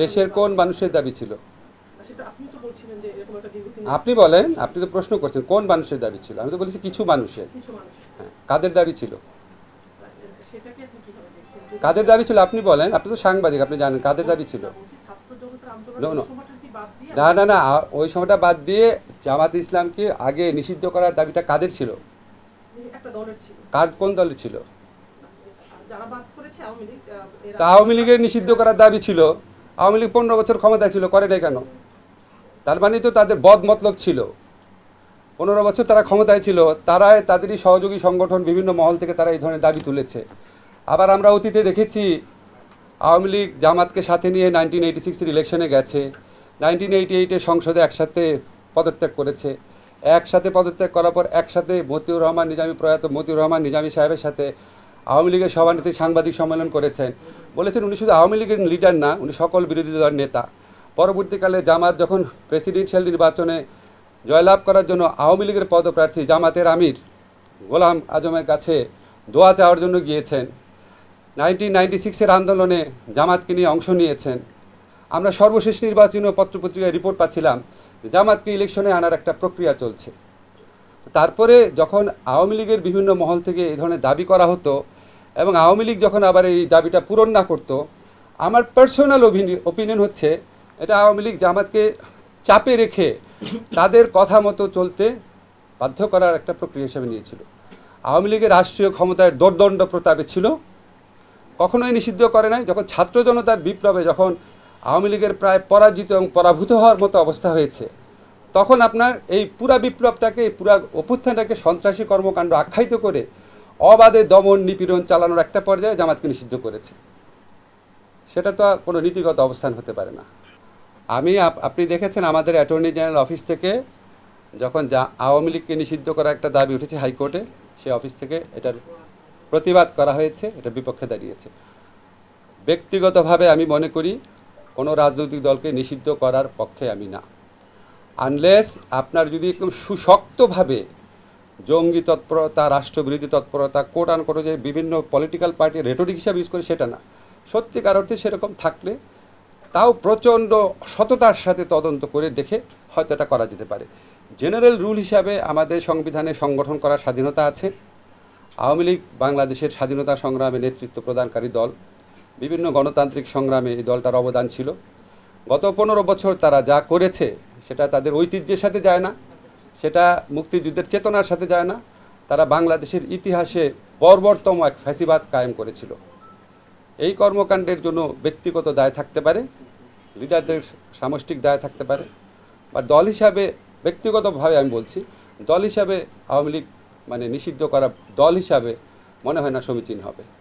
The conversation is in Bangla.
দেশের কোন মানুষের দাবি ছিল? আপনি বলেন, আপনি তো প্রশ্ন করছেন কোন মানুষের দাবি ছিল। আমি তো বলেছি কিছু মানুষের। হ্যাঁ, কাদের দাবি ছিল? কাদের দাবি ছিল আপনি বলেন। আপনি তো সাংবাদিক, আপনি জানেন কাদের দাবি ছিল। না না না, ওই সময়টা বাদ দিয়ে জামাত ইসলামকে আগে নিষিদ্ধ করার দাবিটা কাদের ছিল? কোন দলের ছিল? তা আওয়ামী লীগের নিষিদ্ধ করার দাবি ছিল। আওয়ামী লীগ 15 বছর ক্ষমতায় ছিল, করে নাই কেন? তার মানে তো তাদের বদ মতলব ছিল। 15 বছর তারা ক্ষমতায় ছিল, তাদেরই সহযোগী সংগঠন বিভিন্ন মহল থেকে তারা এই ধরনের দাবি তুলেছে। আবার আমরা অতীতে দেখেছি আওয়ামী লীগ জামাতকে সাথে নিয়ে 1986-এর ইলেকশনে গেছে, 1988-এ সংসদে একসাথে পদত্যাগ করেছে। একসাথে পদত্যাগ করার পর একসাথে প্রয়াত মতিউর রহমান নিজামী সাহেবের সাথে আওয়ামী লীগের সভানেত্রী সাংবাদিক সম্মেলন করেছেন। বলেছেন উনি শুধু আওয়ামী লীগের লিডার না, উনি সকল বিরোধী দলের নেতা। পরবর্তীকালে জামাত যখন প্রেসিডেন্সিয়াল নির্বাচনে জয়লাভ করার জন্য আওয়ামী লীগের পদপ্রার্থী জামাতের আমির গোলাম আজমের কাছে দোয়া চাওয়ার জন্য গিয়েছেন। 1996-এর আন্দোলনে জামাতকে নিয়ে অংশ নিয়েছেন। আমরা সর্বশেষ নির্বাচনীয় পত্রপত্রিকায় রিপোর্ট পাচ্ছিলাম জামাতকে ইলেকশনে আনার একটা প্রক্রিয়া চলছে। তারপরে যখন আওয়ামী লীগের বিভিন্ন মহল থেকে এই ধরনের দাবি করা হতো এবং আওয়ামী লীগ যখন আবার এই দাবিটা পূরণ না করতো, আমার পার্সোনাল ওপিনিয়ন হচ্ছে এটা আওয়ামী লীগ জামাতকে চাপে রেখে তাদের কথা মতো চলতে বাধ্য করার একটা প্রক্রিয়া হিসেবে নিয়েছিল। আওয়ামী লীগের রাষ্ট্রীয় ক্ষমতায় দোর্দণ্ড প্রতাপে ছিল, কখনোই নিষিদ্ধ করে নাই। যখন ছাত্র জনতার বিপ্লবে যখন আওয়ামী লীগের প্রায় পরাজিত এবং পরাভূত হওয়ার মতো অবস্থা হয়েছে, তখন আপনার এই পুরা বিপ্লবটাকে, এই পুরা অভ্যুত্থানটাকে সন্ত্রাসী কর্মকাণ্ড আখ্যায়িত করে অবাধে দমন নিপীড়ন চালানোর একটা পর্যায়ে জামাতকে নিষিদ্ধ করেছে। সেটা তো কোনো নীতিগত অবস্থান হতে পারে না। আপনি দেখেছেন আমাদের অ্যাটর্নি জেনারেল অফিস থেকে যখন আওয়ামী লীগকে নিষিদ্ধ করার একটা দাবি উঠেছে হাইকোর্টে, সেই অফিস থেকে এটার প্রতিবাদ করা হয়েছে, এটার বিপক্ষে দাঁড়িয়েছে। ব্যক্তিগতভাবে আমি মনে করি কোনো রাজনৈতিক দলকে নিষিদ্ধ করার পক্ষে আমি না, আনলেস আপনার যদি একদম সুশক্তভাবে জঙ্গি তৎপরতা, রাষ্ট্রবিরোধী তৎপরতা, কোট আনকোট যে বিভিন্ন পলিটিক্যাল পার্টি রেটরিক হিসাবে ইউজ করে, সেটা না। সত্যিকার অর্থে সেরকম থাকলে তাও প্রচণ্ড সততার সাথে তদন্ত করে দেখে হয়তো এটা করা যেতে পারে। জেনারেল রুল হিসাবে আমাদের সংবিধানে সংগঠন করার স্বাধীনতা আছে। আওয়ামী লীগ বাংলাদেশের স্বাধীনতা সংগ্রামে নেতৃত্ব প্রদানকারী দল, বিভিন্ন গণতান্ত্রিক সংগ্রামে এই দলটার অবদান ছিল। গত 15 বছর তারা যা করেছে সেটা তাদের ঐতিহ্যের সাথে যায় না, সেটা মুক্তিযুদ্ধের চেতনার সাথে যায় না। তারা বাংলাদেশের ইতিহাসে বর্বরতম এক ফ্যাসিবাদ কায়েম করেছিল। এই কর্মকাণ্ডের জন্য ব্যক্তিগত দায় থাকতে পারে, লিডারদের সামষ্টিক দায় থাকতে পারে, বা দল হিসাবে, ব্যক্তিগতভাবে আমি বলছি, দল হিসাবে আওয়ামী লীগ নিষিদ্ধ করা দল হিসাবে মনে হয় না সমীচীন হবে।